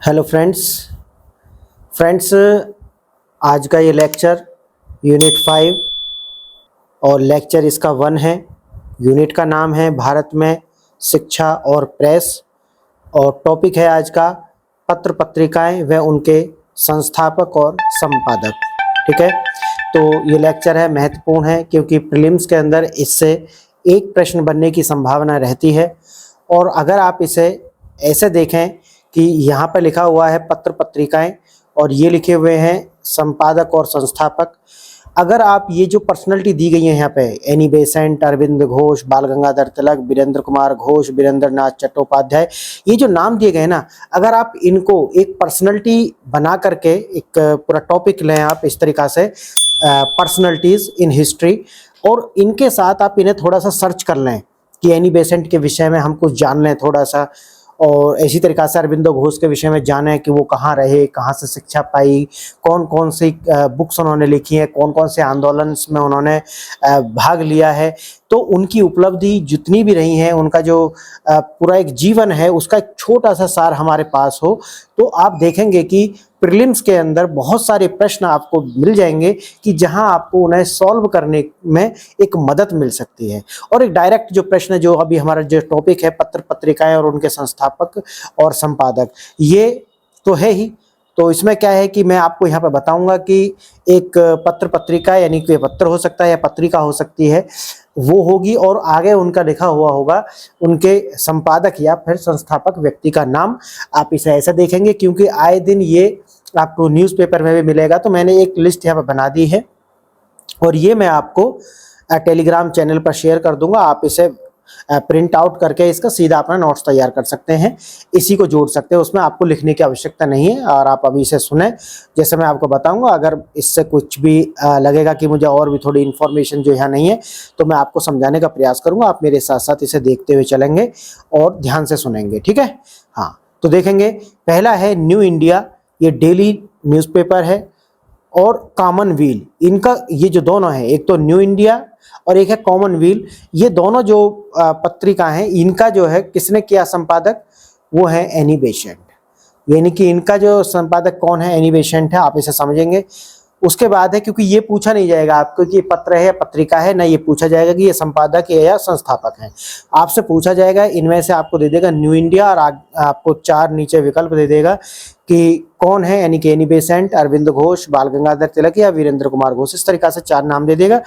Hello friends आज का ये लेक्चर यूनिट 5 और लेक्चर इसका 1 है। यूनिट का नाम है भारत में शिक्षा और प्रेस और टॉपिक है आज का पत्र पत्रिकाएं व उनके संस्थापक और संपादक। ठीक है, तो ये लेक्चर है महत्वपूर्ण है क्योंकि प्रीलिम्स के अंदर इससे एक प्रश्न बनने की संभावना रहती है। और अगर आप इसे ऐसे देखें कि यहाँ पर लिखा हुआ है पत्र पत्रिकाएं और ये लिखे हुए हैं संपादक और संस्थापक। अगर आप ये जो पर्सनैलिटी दी गई है यहाँ पे एनी बेसेंट, अरविंद घोष, बाल गंगाधर तिलक, वीरेंद्र कुमार घोष, वीरेंद्र नाथ चट्टोपाध्याय, ये जो नाम दिए गए हैं ना, अगर आप इनको एक पर्सनैलिटी बना करके एक पूरा टॉपिक लें आप इस तरीक़ा से पर्सनैलिटीज़ इन हिस्ट्री, और इनके साथ आप इन्हें थोड़ा सा सर्च कर लें कि एनी बेसेंट के विषय में हम कुछ जान लें थोड़ा सा, और इसी तरीक़ा से अरविंदो घोष के विषय में जानें कि वो कहाँ रहे, कहाँ से शिक्षा पाई, कौन कौन सी बुक्स उन्होंने लिखी हैं, कौन कौन से आंदोलन में उन्होंने भाग लिया है। तो उनकी उपलब्धि जितनी भी रही हैं, उनका जो पूरा एक जीवन है उसका एक छोटा सा सार हमारे पास हो, तो आप देखेंगे कि प्रीलिम्स के अंदर बहुत सारे प्रश्न आपको मिल जाएंगे कि जहां आपको उन्हें सॉल्व करने में एक मदद मिल सकती है। और एक डायरेक्ट जो प्रश्न जो अभी हमारा जो टॉपिक है पत्र पत्रिकाएं और उनके संस्थापक और संपादक, ये तो है ही। तो इसमें क्या है कि मैं आपको यहाँ पर बताऊंगा कि एक पत्र पत्रिका यानी कि पत्र हो सकता है या पत्रिका हो सकती है, वो होगी और आगे उनका लिखा हुआ होगा उनके संपादक या फिर संस्थापक व्यक्ति का नाम। आप इसे ऐसे देखेंगे क्योंकि आए दिन ये आपको न्यूज़पेपर में भी मिलेगा। तो मैंने एक लिस्ट यहाँ पर बना दी है और ये मैं आपको टेलीग्राम चैनल पर शेयर कर दूंगा। आप इसे प्रिंट आउट करके इसका सीधा अपना नोट्स तैयार कर सकते हैं, इसी को जोड़ सकते हैं, उसमें आपको लिखने की आवश्यकता नहीं है। और आप अभी इसे सुने जैसे मैं आपको बताऊंगा। अगर इससे कुछ भी लगेगा कि मुझे और भी थोड़ी इन्फॉर्मेशन जो यहाँ नहीं है तो मैं आपको समझाने का प्रयास करूंगा। आप मेरे साथ साथ इसे देखते हुए चलेंगे और ध्यान से सुनेंगे, ठीक है। हाँ, तो देखेंगे पहला है न्यू इंडिया, ये डेली न्यूज़पेपर है, और कॉमनवेल्थ, इनका ये जो दोनों है, एक तो न्यू इंडिया और एक है कॉमनवेल्थ, ये दोनों जो पत्रिका हैं इनका जो है किसने किया संपादक, वो है एनी बेसेंट। यानी कि इनका जो संपादक कौन है, एनी बेसेंट है। आप इसे समझेंगे। उसके बाद है, क्योंकि ये पूछा नहीं जाएगा आपको कि ये पत्र है या पत्रिका है, ना ये पूछा जाएगा कि ये संपादक है या संस्थापक है। आपसे पूछा जाएगा इनमें से, आपको दे देगा न्यू इंडिया और आपको 4 नीचे विकल्प दे देगा कि कौन है, यानी कि एनी बेसेंट, अरविंद घोष, बाल गंगाधर तिलक या वीरेंद्र कुमार घोष, इस तरीक़ा से 4 नाम दे देगा।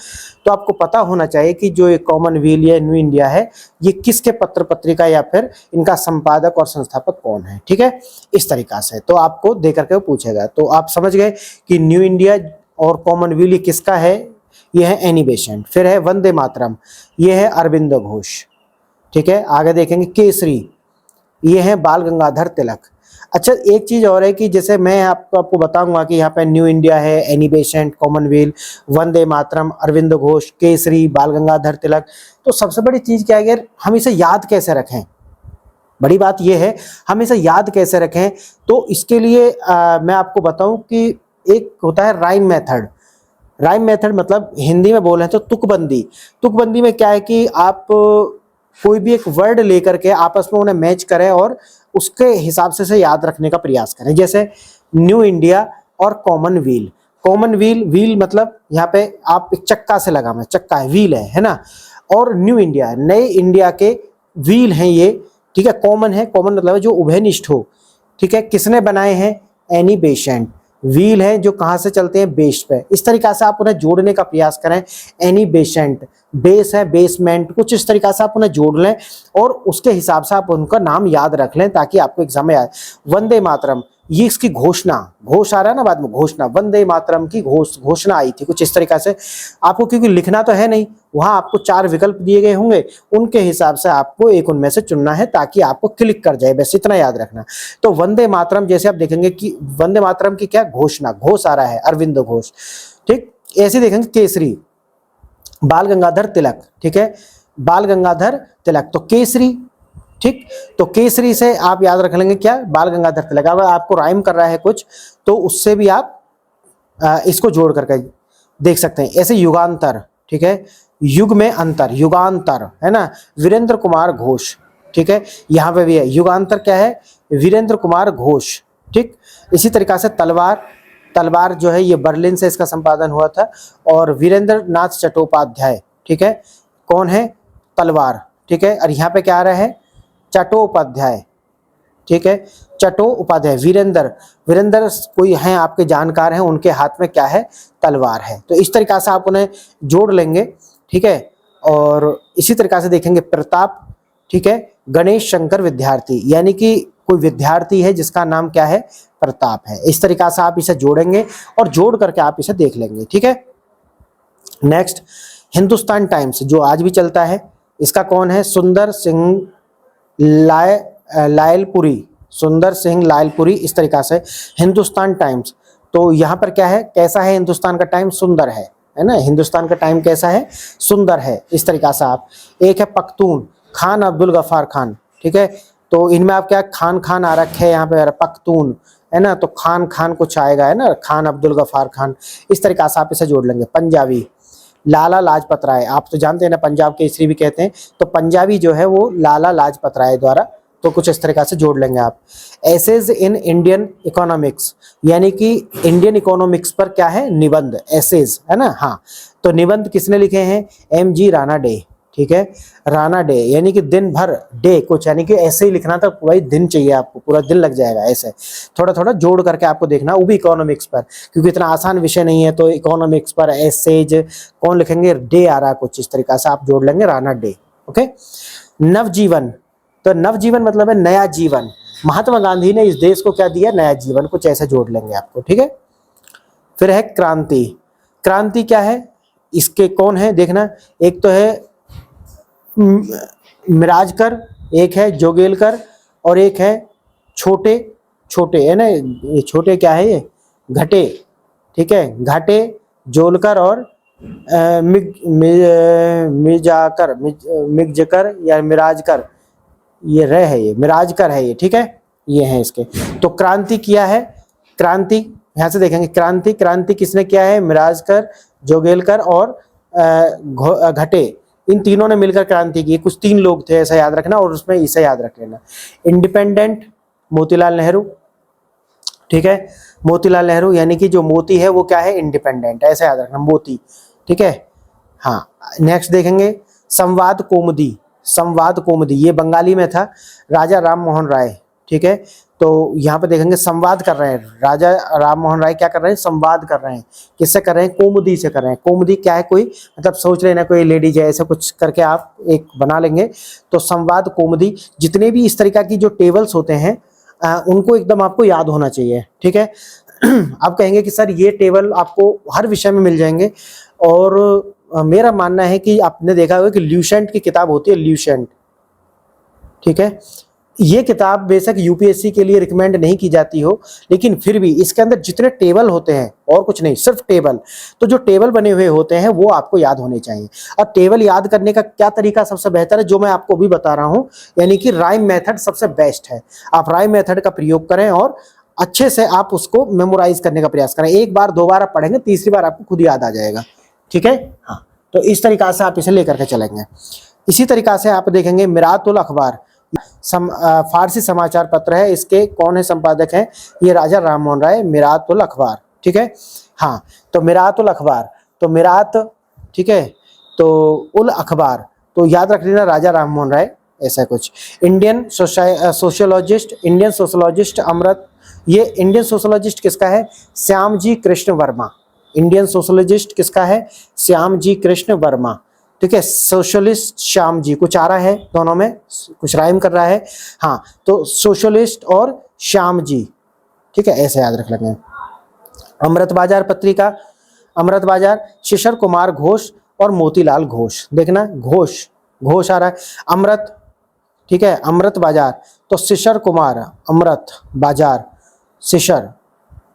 तो आपको पता होना चाहिए कि जो ये कॉमनवेल्थ या न्यू इंडिया है ये किसके पत्र पत्रिका या फिर इनका संपादक और संस्थापक कौन है, ठीक है, इस तरीक़ा से। तो आपको दे करके वो पूछेगा। तो आप समझ गए कि न्यू इंडिया और कॉमनवेल्थ ये किसका है, ये है एनी बेसेंट। फिर है वंदे मातरम, ये है अरविंद घोष, ठीक है। आगे देखेंगे केसरी, ये है बाल गंगाधर तिलक। अच्छा, एक चीज़ और है कि जैसे मैं आपको बताऊंगा कि यहाँ पे न्यू इंडिया है, Annie Besant, Commonwealth, Vande Mataram, Arvind Ghosh, Kesari, बाल गंगाधर तिलक। तो सबसे बड़ी चीज़ क्या है, हम इसे याद कैसे रखें, बड़ी बात यह है हम इसे याद कैसे रखें। तो इसके लिए मैं आपको बताऊं कि एक होता है राइम मेथड। राइम मेथड मतलब हिंदी में बोले तो तुकबंदी। तुकबंदी में क्या है कि आप कोई भी एक वर्ड लेकर के आपस में उन्हें मैच करें और उसके हिसाब से याद रखने का प्रयास करें। जैसे न्यू इंडिया और कॉमनवेल्थ। कॉमनवेल्थ, व्हील मतलब यहाँ पे आप एक चक्का से लगा, में चक्का है, व्हील है ना। और न्यू इंडिया, नए इंडिया के व्हील हैं ये, ठीक है। कॉमन है, कॉमन मतलब है जो उभयनिष्ठ हो, ठीक है। किसने बनाए हैं, एनी बेसेंट। व्हील है जो कहाँ से चलते हैं, बेस पे। इस तरीक़ा से आप उन्हें जोड़ने का प्रयास करें। एनी बेसेंट, बेस है, बेसमेंट, कुछ इस तरीक़ा से आप उन्हें जोड़ लें और उसके हिसाब से आप उनका नाम याद रख लें ताकि आपको एग्जाम में याद। वंदे मातरम, ये इसकी घोषणा, घोष आ रहा है ना बाद में, घोषणा, वंदे मातरम की घोषणा आई थी कुछ इस तरीक़ा से। आपको क्योंकि लिखना तो है नहीं, वहाँ आपको 4 विकल्प दिए गए होंगे, उनके हिसाब से आपको एक उनमें से चुनना है ताकि आपको क्लिक कर जाए, बस इतना याद रखना। तो वंदे मातरम, जैसे आप देखेंगे कि वंदे मातरम की क्या घोषणा, घोष आ रहा है, अरविंद घोष, ठीक। ऐसे देखेंगे केसरी, बाल गंगाधर तिलक, ठीक है, बाल गंगाधर तिलक, तो केसरी, ठीक। तो केसरी से आप याद रख लेंगे क्या, बाल गंगाधर तिलक। अगर आपको राइम कर रहा है कुछ तो उससे भी आप इसको जोड़ करके देख सकते हैं। ऐसे युगांतर, ठीक है, युग में अंतर, युगांतर है ना, वीरेंद्र कुमार घोष, ठीक है। यहाँ पे भी है युगांतर, क्या है, वीरेंद्र कुमार घोष, ठीक। इसी तरीका से तलवार, तलवार जो है ये बर्लिन से इसका संपादन हुआ था। और वीरेंद्र नाथ चट्टोपाध्याय, ठीक है, कौन है, तलवार, ठीक है। और यहाँ पे क्या आ रहा है, चट्टोपाध्याय, ठीक है, चट्टोपाध्याय। वीरेंद्र, वीरेंद्र कोई हैं आपके जानकार हैं, उनके हाथ में क्या है, तलवार है। तो इस तरीका से आप उन्हें जोड़ लेंगे, ठीक है। और इसी तरीका से देखेंगे प्रताप, ठीक है, गणेश शंकर विद्यार्थी, यानी कि कोई विद्यार्थी है जिसका नाम क्या है, प्रताप है। इस तरीका से आप इसे जोड़ेंगे और जोड़ करके आप इसे देख लेंगे, ठीक है। नेक्स्ट, हिंदुस्तान टाइम्स जो आज भी चलता है, इसका कौन है, सुंदर सिंह लायलपुरी, सुंदर सिंह लायलपुरी। इस तरीका से हिंदुस्तान टाइम्स, तो यहाँ पर क्या है, कैसा है हिंदुस्तान का टाइम, सुंदर है ना, हिंदुस्तान का टाइम कैसा है, सुंदर है। इस तरीका से आप, एक है पख्तून, खान अब्दुल गफ्फार खान, ठीक है। तो इनमें आप क्या, खान खान आ रखे है यहाँ पे, पख्तून है ना, तो खान खान कुछ आएगा, है ना, खान अब्दुल गफ्फार खान। इस तरीका से आप इसे जोड़ लेंगे। पंजाबी, लाला लाजपत राय, आप तो जानते हैं ना, पंजाब केसरी भी कहते हैं, तो पंजाबी जो है वो लाला लाजपत राय द्वारा, तो कुछ इस तरीका से जोड़ लेंगे आप। एसेज इन इंडियन इकोनॉमिक्स, यानी कि इंडियन इकोनॉमिक्स पर क्या है, निबंध, एसेज, है ना, हाँ। तो निबंध किसने लिखे हैं, एम.जी. राणा डे, ठीक है, राणा डे, यानी कि दिन भर, डे कुछ, यानी कि ऐसे ही लिखना था, वही दिन चाहिए आपको, पूरा दिन लग जाएगा। ऐसे थोड़ा थोड़ा जोड़ करके आपको देखना, वो भी इकोनॉमिक्स पर, क्योंकि इतना आसान विषय नहीं है, तो इकोनॉमिक्स पर एसेज कौन लिखेंगे, डे आ रहा है कुछ इस तरीका से आप जोड़ लेंगे, राणा डे, ओके। नवजीवन, तो नवजीवन मतलब है नया जीवन, महात्मा गांधी ने इस देश को क्या दिया, नया जीवन, कुछ ऐसे जोड़ लेंगे आपको, ठीक है। फिर है क्रांति, क्रांति क्या है, इसके कौन है देखना, एक तो है मिराजकर, एक है जोगेलकर, और एक है छोटे, छोटे है ना, ये छोटे क्या है, ये घटे, ठीक है, घाटे, जोलकर और मिर्जाकर या मिराजकर, ये रह है, ये मिराजकर है ये, ठीक है, ये है इसके। तो क्रांति किया है, क्रांति यहाँ से देखेंगे, क्रांति, क्रांति किसने किया है, मिराजकर, जोगेलकर और घटे, इन तीनों ने मिलकर क्रांति की। कुछ 3 लोग थे, ऐसा याद रखना, और उसमें इसे याद रख लेना। इंडिपेंडेंट, मोतीलाल नेहरू, ठीक है, मोतीलाल नेहरू, यानी कि जो मोती है वो क्या है, इंडिपेंडेंट, ऐसा याद रखना, मोती, ठीक है, हाँ। नेक्स्ट देखेंगे संवाद कौमुदी, संवाद कौमुदी ये बंगाली में था, राजा राम मोहन राय, ठीक है। तो यहाँ पे देखेंगे संवाद कर रहे हैं, राजा राम मोहन राय क्या कर रहे हैं, संवाद कर रहे हैं, किससे कर रहे हैं, कौमुदी से कर रहे हैं। कौमुदी क्या है, कोई मतलब सोच रहे ना, कोई लेडीज है, ऐसा कुछ करके आप एक बना लेंगे। तो संवाद कौमुदी, जितने भी इस तरीका की जो टेबल्स होते हैं उनको एकदम आपको याद होना चाहिए, ठीक है। आप कहेंगे कि सर ये टेबल आपको हर विषय में मिल जाएंगे, और मेरा मानना है कि आपने देखा होगा कि ल्यूसेंट की किताब होती है, ल्यूसेंट, ठीक है। ये किताब बेशक यूपीएससी के लिए रिकमेंड नहीं की जाती हो, लेकिन फिर भी इसके अंदर जितने टेबल होते हैं, और कुछ नहीं, सिर्फ टेबल, तो जो टेबल बने हुए होते हैं वो आपको याद होने चाहिए। और टेबल याद करने का क्या तरीका सबसे बेहतर है, जो मैं आपको भी बता रहा हूं, यानी कि राइम मेथड सबसे बेस्ट है। आप राइम मेथड का प्रयोग करें और अच्छे से आप उसको मेमोराइज करने का प्रयास करें। एक बार 2 बार आप पढ़ेंगे, तीसरी बार आपको खुद याद आ जाएगा, ठीक है, हाँ। तो इस तरीका से आप इसे लेकर के चलेंगे। इसी तरीका से आप देखेंगे मिरातुल अखबार, फारसी समाचार पत्र है, इसके कौन है संपादक है, ये राजा राम मोहन राय, मिरातुल अखबार, ठीक है, हाँ। तो मिरातुल अखबार, तो मिरात, ठीक है, तो उल अखबार, तो याद रख लेना राजा राम मोहन राय, ऐसा कुछ। इंडियन सोशियोलॉजिस्ट, इंडियन सोशियोलॉजिस्ट अमृत, ये इंडियन सोशियोलॉजिस्ट किसका है, श्यामजी कृष्ण वर्मा, इंडियन सोशियोलॉजिस्ट किसका है, श्यामजी कृष्ण वर्मा, ठीक है। सोशलिस्ट श्याम जी, कुछ आ रहा है दोनों में, कुछ राइम कर रहा है, हाँ। तो सोशलिस्ट और श्याम जी, ठीक है, ऐसे याद रख लेंगे। अमृत बाजार पत्रिका, अमृत बाजार, शिशिर कुमार घोष और मोतीलाल घोष, देखना घोष, घोष आ रहा है, अमृत, ठीक है, अमृत बाजार, तो शिशिर कुमार, अमृत बाजार, शिशिर,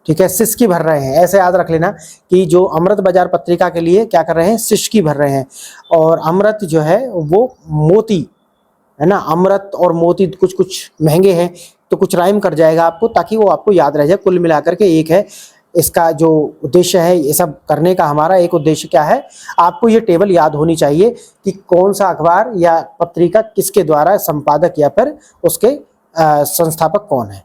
ठीक है, सिसकी भर रहे हैं, ऐसे याद रख लेना कि जो अमृत बाजार पत्रिका के लिए क्या कर रहे हैं, सिसकी भर रहे हैं। और अमृत जो है वो मोती है ना, अमृत और मोती कुछ कुछ महंगे हैं, तो कुछ राइम कर जाएगा आपको, ताकि वो आपको याद रह जाए। कुल मिलाकर के एक है, इसका जो उद्देश्य है, ये सब करने का हमारा एक उद्देश्य क्या है, आपको ये टेबल याद होनी चाहिए कि कौन सा अखबार या पत्रिका किसके द्वारा संपादक या फिर उसके संस्थापक कौन है।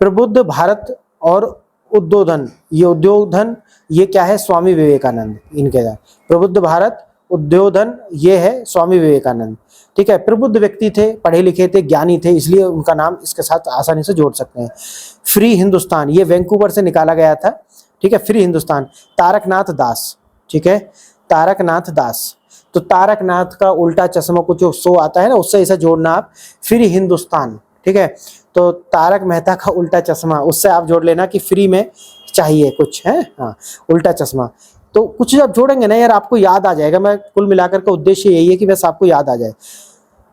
प्रबुद्ध भारत और उद्बोधन, ये उद्बोधन ये क्या है, स्वामी विवेकानंद इनके द्वारा। प्रबुद्ध भारत उद्बोधन ये है स्वामी विवेकानंद, ठीक है। प्रबुद्ध व्यक्ति थे, पढ़े लिखे थे, ज्ञानी थे, इसलिए उनका नाम इसके साथ आसानी से जोड़ सकते हैं। फ्री हिंदुस्तान ये वैंकूवर से निकाला गया था, ठीक है, फ्री हिंदुस्तान। तारकनाथ दास, ठीक है, तारकनाथ दास। तो तारकनाथ का उल्टा चश्मा कुछ जो शो आता है ना, उससे ऐसा जोड़ना आप, फ्री हिंदुस्तान, ठीक है। तो तारक मेहता का उल्टा चश्मा, उससे आप जोड़ लेना कि फ्री में चाहिए कुछ है, हाँ, उल्टा चश्मा। तो कुछ जब जोड़ेंगे ना यार, आपको याद आ जाएगा। मैं कुल मिलाकर का उद्देश्य यही है कि बस आपको याद आ जाए।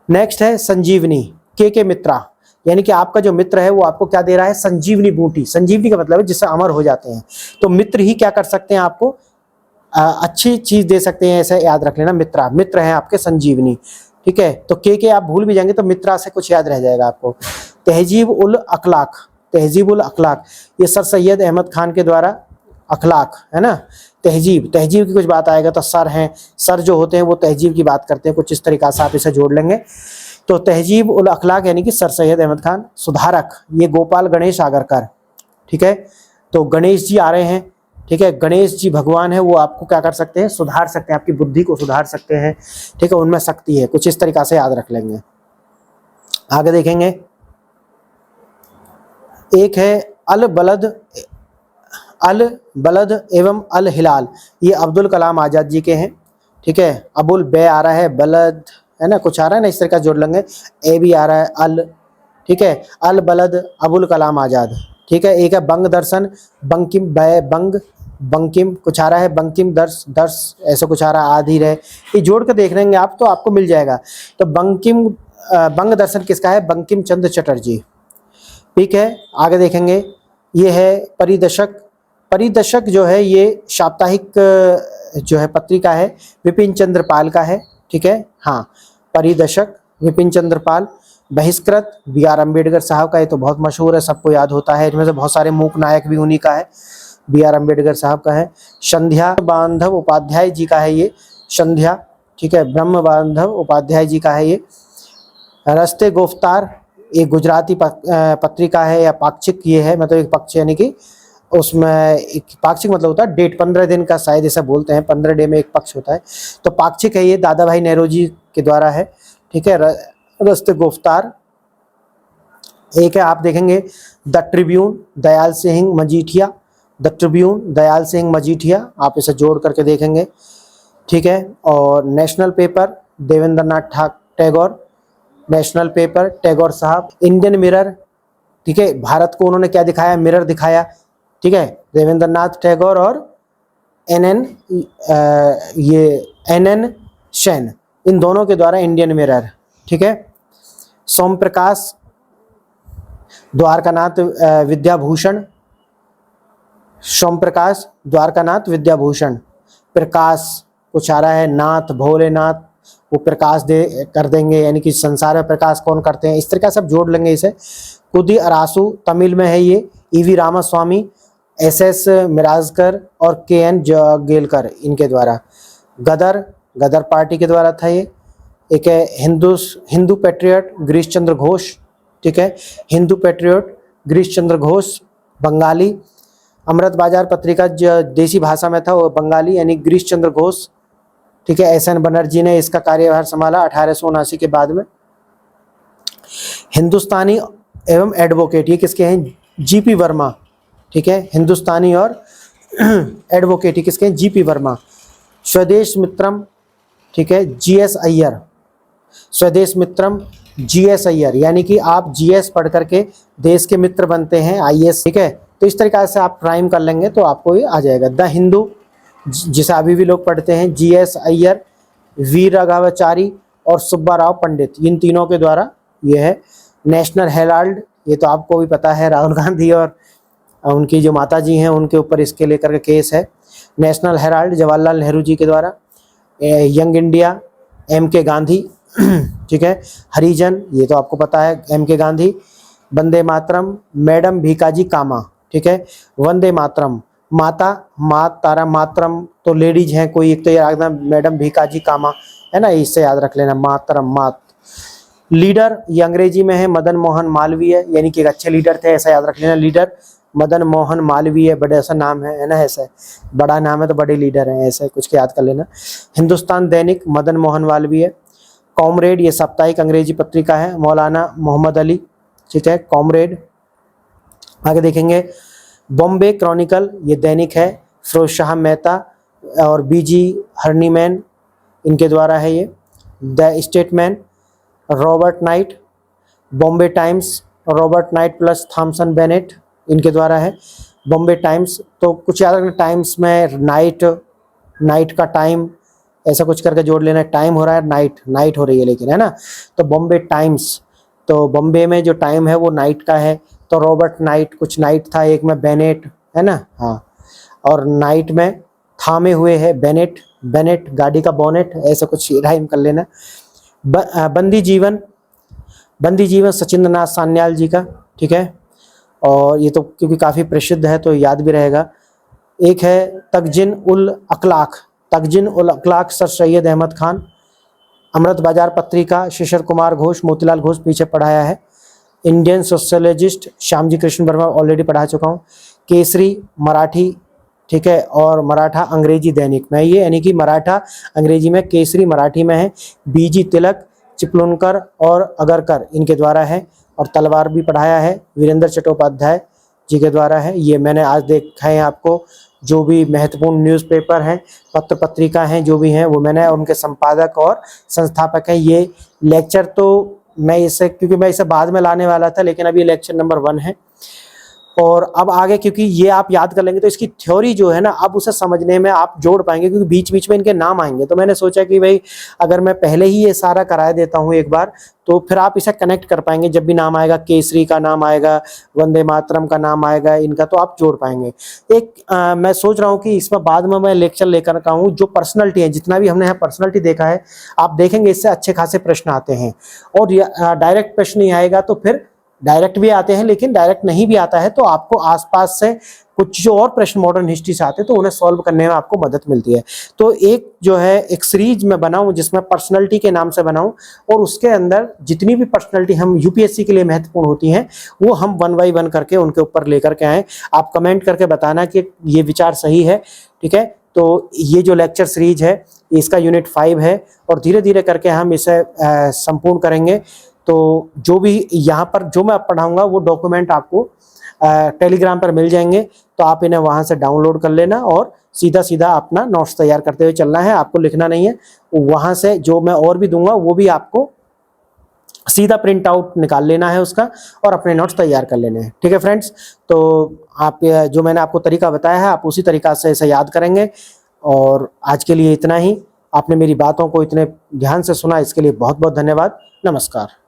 नेक्स्ट है संजीवनी, के मित्रा, यानी कि आपका जो मित्र है वो आपको क्या दे रहा है, संजीवनी बूटी। संजीवनी का मतलब है जिससे अमर हो जाते हैं। तो मित्र ही क्या कर सकते हैं, आपको अच्छी चीज दे सकते हैं, ऐसे याद रख लेना। मित्रा, मित्र है आपके संजीवनी, ठीक है। तो के आप भूल भी जाएंगे तो मित्रा से कुछ याद रह जाएगा आपको। तहजीब उल अखलाक, तहजीब उल अखलाक ये सर सैयद अहमद खान के द्वारा, अखलाक है ना, तहजीब, तहजीब की कुछ बात आएगा तो सर हैं, सर जो होते हैं वो तहजीब की बात करते हैं, कुछ इस तरीका से आप इसे जोड़ लेंगे। तो तहजीब उल अखलाक यानी कि सर सैयद अहमद खान। सुधारक ये गोपाल गणेश आगरकर, ठीक है। तो गणेश जी आ रहे हैं, ठीक है, गणेश जी भगवान है, वो आपको क्या कर सकते हैं, सुधार सकते हैं, आपकी बुद्धि को सुधार सकते हैं, ठीक है, उनमें शक्ति है, कुछ इस तरीका से याद रख लेंगे। आगे देखेंगे, एक है अल बलद एवं अल हिलाल, ये अब्दुल कलाम आज़ाद जी के हैं, ठीक है। अबुल बे आ रहा है, बलद है ना, कुछ आ रहा है ना, इस तरह का जोड़ लेंगे। ए भी आ रहा है, अल, ठीक है, अल बलद अबुल कलाम आज़ाद, ठीक है। एक है बंग दर्शन, बंकिम बंकिम कुछ आ रहा है, बंकिम दर्श ऐसा कुछ आ रहा है, आधी रहे, ये जोड़ के देख लेंगे आप तो आपको मिल जाएगा। तो बंग दर्शन किसका है, बंकिम चंद्र चटर्जी, ठीक है। आगे देखेंगे, ये है परिदर्शक, परिदर्शक जो है ये साप्ताहिक जो है पत्रिका है, विपिन चंद्र पाल का है, ठीक है, हाँ, परिदर्शक विपिन चंद्र पाल। बहिष्कृत बी.आर. अम्बेडकर साहब का, ये तो बहुत मशहूर है, सबको याद होता है, इनमें से बहुत सारे मूक नायक भी उन्हीं का है, बी.आर. अम्बेडकर साहब का है। संध्या बांधव उपाध्याय जी का है ये, संध्या, ठीक है, ब्रह्म बांधव उपाध्याय जी का है ये। रस्ते गुफ्तार ये गुजराती पत्रिका है या पाक्षिक, ये है मतलब एक पक्ष, यानी कि उसमें एक पाक्षिक मतलब होता है डेट, 15 दिन का शायद ऐसा बोलते हैं, 15 डे में एक पक्ष होता है, तो पाक्षिक है ये, दादा भाई नेहरू जी के द्वारा है, ठीक है। रस्ते गुफ्तार। एक है आप देखेंगे द ट्रिब्यून, दयाल सिंह मजीठिया, द ट्रिब्यून दयाल सिंह मजीठिया, आप इसे जोड़ करके देखेंगे, ठीक है। और national paper Devendranath Tagore, national paper Tagore sahab. Indian mirror, ठीक है, भारत को उन्होंने क्या दिखाया, मिरर दिखाया, ठीक है, देवेंद्रनाथ टैगोर। और एन.एन. सेन, इन दोनों के द्वारा इंडियन मिरर, ठीक है। सोम प्रकाश द्वारकानाथ विद्याभूषण, सोम प्रकाश द्वारकानाथ विद्याभूषण। प्रकाश कुछ आ रहा है, नाथ भोलेनाथ, वो प्रकाश कर देंगे, यानी कि संसार में प्रकाश कौन करते हैं, इस तरह का सब जोड़ लेंगे इसे। कुदी अरासू तमिल में है ये, ईवी रामास्वामी, एस.एस. मिराजकर और के.एन. इनके द्वारा। गदर पार्टी के द्वारा था ये। एक है हिंदू पैट्रियट गिरीश चंद्र घोष, ठीक है, हिंदू पैट्रियट गिरीश चंद्र घोष, बंगाली। अमृत बाजार पत्रिका जो देसी भाषा में था वो बंगाली, यानी गिरीश चंद्र घोष, ठीक है। एस.एन. बनर्जी ने इसका कार्यभार संभाला 1879 के बाद में। हिंदुस्तानी एवं एडवोकेट, ये किसके हैं, जी.पी. वर्मा, ठीक है, हिंदुस्तानी और एडवोकेट किसके हैं, जी.पी. वर्मा। स्वदेश मित्रम, ठीक है, जी.एस. अय्यर, स्वदेश मित्रम जी.एस. अय्यर, यानी कि आप जी.एस. पढ़ करके देश के मित्र बनते हैं, आई.एस., ठीक है। तो इस तरीके से आप प्राइम कर लेंगे तो आपको ये आ जाएगा। द हिंदू जिसे अभी भी लोग पढ़ते हैं, जी.एस. अय्यर, वीर राघवाचारी और सुब्बा राव पंडित, इन तीनों के द्वारा ये है। नेशनल हेराल्ड, ये तो आपको भी पता है, राहुल गांधी और उनकी जो माता जी हैं उनके ऊपर इसके लेकर के केस है। नेशनल हेराल्ड जवाहरलाल नेहरू जी के द्वारा। Young India M.K. गांधी, ठीक है। हरिजन, ये तो आपको पता है, M.K. गांधी। वंदे मातरम मैडम भीकाजी कामा, ठीक है। वंदे मातरम तारा मातरम तो लेडीज हैं कोई एक, तो याद रखना मैडम भीकाजी कामा है ना, इससे याद रख लेना, मातरम मात। लीडर ये अंग्रेजी में है मदन मोहन मालवीय, यानी कि एक अच्छे लीडर थे, ऐसा याद रख लेना। लीडर मदन मोहन मालवीय, बड़े ऐसा नाम है ना, ऐसा बड़ा नाम है तो बड़े लीडर हैं, ऐसे कुछ के याद कर लेना। हिंदुस्तान दैनिक मदन मोहन मालवीय। कॉमरेड ये साप्ताहिक अंग्रेजी पत्रिका है, मौलाना मोहम्मद अली, ठीक है, कॉमरेड। आगे देखेंगे बॉम्बे क्रॉनिकल ये दैनिक है, फिरोज शाह मेहता और बीजी हर्नीमैन इनके द्वारा है ये। The Statesman Robert Knight. Bombay Times Robert Knight plus Thomson Bennett इनके द्वारा है। बॉम्बे टाइम्स तो कुछ याद रखना, टाइम्स में नाइट का टाइम ऐसा कुछ करके जोड़ लेना, टाइम हो रहा है नाइट हो रही है लेकिन, है ना। तो बॉम्बे टाइम्स, तो बॉम्बे में जो टाइम है वो नाइट का है, तो रॉबर्ट नाइट कुछ नाइट था, एक में बेनेट है ना, हाँ, और नाइट में थामे हुए है बेनेट गाड़ी का बोनेट, ऐसा कुछ राइम कर लेना। बंदी जीवन सचिंद्र नाथ सान्याल जी का, ठीक है, और ये तो क्योंकि काफ़ी प्रसिद्ध है तो याद भी रहेगा। एक है तकजिन उल अखलाक सर सैयद अहमद खान। अमृत बाजार पत्रिका शिशिर कुमार घोष, मोतीलाल घोष पीछे पढ़ाया है। Indian socialist Shyamji Krishna Verma already पढ़ा चुका हूँ। केसरी मराठी, ठीक है, और मराठा अंग्रेजी दैनिक में ये, यानी कि मराठा अंग्रेजी में, केसरी मराठी में है। बीजी तिलक, चिपलुनकर और अगरकर इनके द्वारा है। और तलवार भी पढ़ाया है, वीरेंद्र चट्टोपाध्याय जी के द्वारा है। ये मैंने आज देखा है आपको, जो भी महत्वपूर्ण न्यूज़पेपर हैं, पत्र पत्रिका हैं, जो भी हैं वो मैंने, उनके संपादक और संस्थापक हैं। ये लेक्चर तो मैं इसे बाद में लाने वाला था, लेकिन अभी लेक्चर नंबर 1 है। और अब आगे क्योंकि ये आप याद कर लेंगे तो इसकी थ्योरी जो है ना, अब उसे समझने में आप जोड़ पाएंगे, क्योंकि बीच बीच में इनके नाम आएंगे। तो मैंने सोचा कि भाई अगर मैं पहले ही ये सारा करा देता हूँ एक बार, तो फिर आप इसे कनेक्ट कर पाएंगे। जब भी नाम आएगा, केसरी का नाम आएगा, वंदे मातरम का नाम आएगा, इनका तो आप जोड़ पाएंगे। मैं सोच रहा हूँ कि इसमें बाद में मैं लेक्चर लेकर का हूँ, जो पर्सनैलिटी है, जितना भी हमने यहाँ पर्सनैलिटी देखा है, आप देखेंगे इससे अच्छे खासे प्रश्न आते हैं। और डायरेक्ट प्रश्न नहीं आएगा तो फिर डायरेक्ट भी आते हैं, लेकिन डायरेक्ट नहीं भी आता है तो आपको आसपास से कुछ जो और प्रश्न मॉडर्न हिस्ट्री से आते हैं तो उन्हें सॉल्व करने में आपको मदद मिलती है। तो एक जो है एक सीरीज में बनाऊं जिसमें पर्सनैलिटी के नाम से बनाऊं, और उसके अंदर जितनी भी पर्सनैलिटी हम यूपीएससी के लिए महत्वपूर्ण होती हैं वो हम 1 बाय 1 करके उनके ऊपर लेकर के आए। आप कमेंट करके बताना कि ये विचार सही है, ठीक है। तो ये जो लेक्चर सीरीज है इसका यूनिट 5 है, और धीरे धीरे करके हम इसे संपूर्ण करेंगे। तो जो भी यहाँ पर जो मैं पढ़ाऊंगा वो डॉक्यूमेंट आपको टेलीग्राम पर मिल जाएंगे, तो आप इन्हें वहाँ से डाउनलोड कर लेना और सीधा सीधा अपना नोट्स तैयार करते हुए चलना है, आपको लिखना नहीं है। वहाँ से जो मैं और भी दूंगा वो भी आपको सीधा प्रिंट आउट निकाल लेना है उसका, और अपने नोट्स तैयार कर लेने हैं, ठीक है फ्रेंड्स। तो आप जो मैंने आपको तरीका बताया है आप उसी तरीका से इसे याद करेंगे। और आज के लिए इतना ही। आपने मेरी बातों को इतने ध्यान से सुना, इसके लिए बहुत बहुत धन्यवाद। नमस्कार।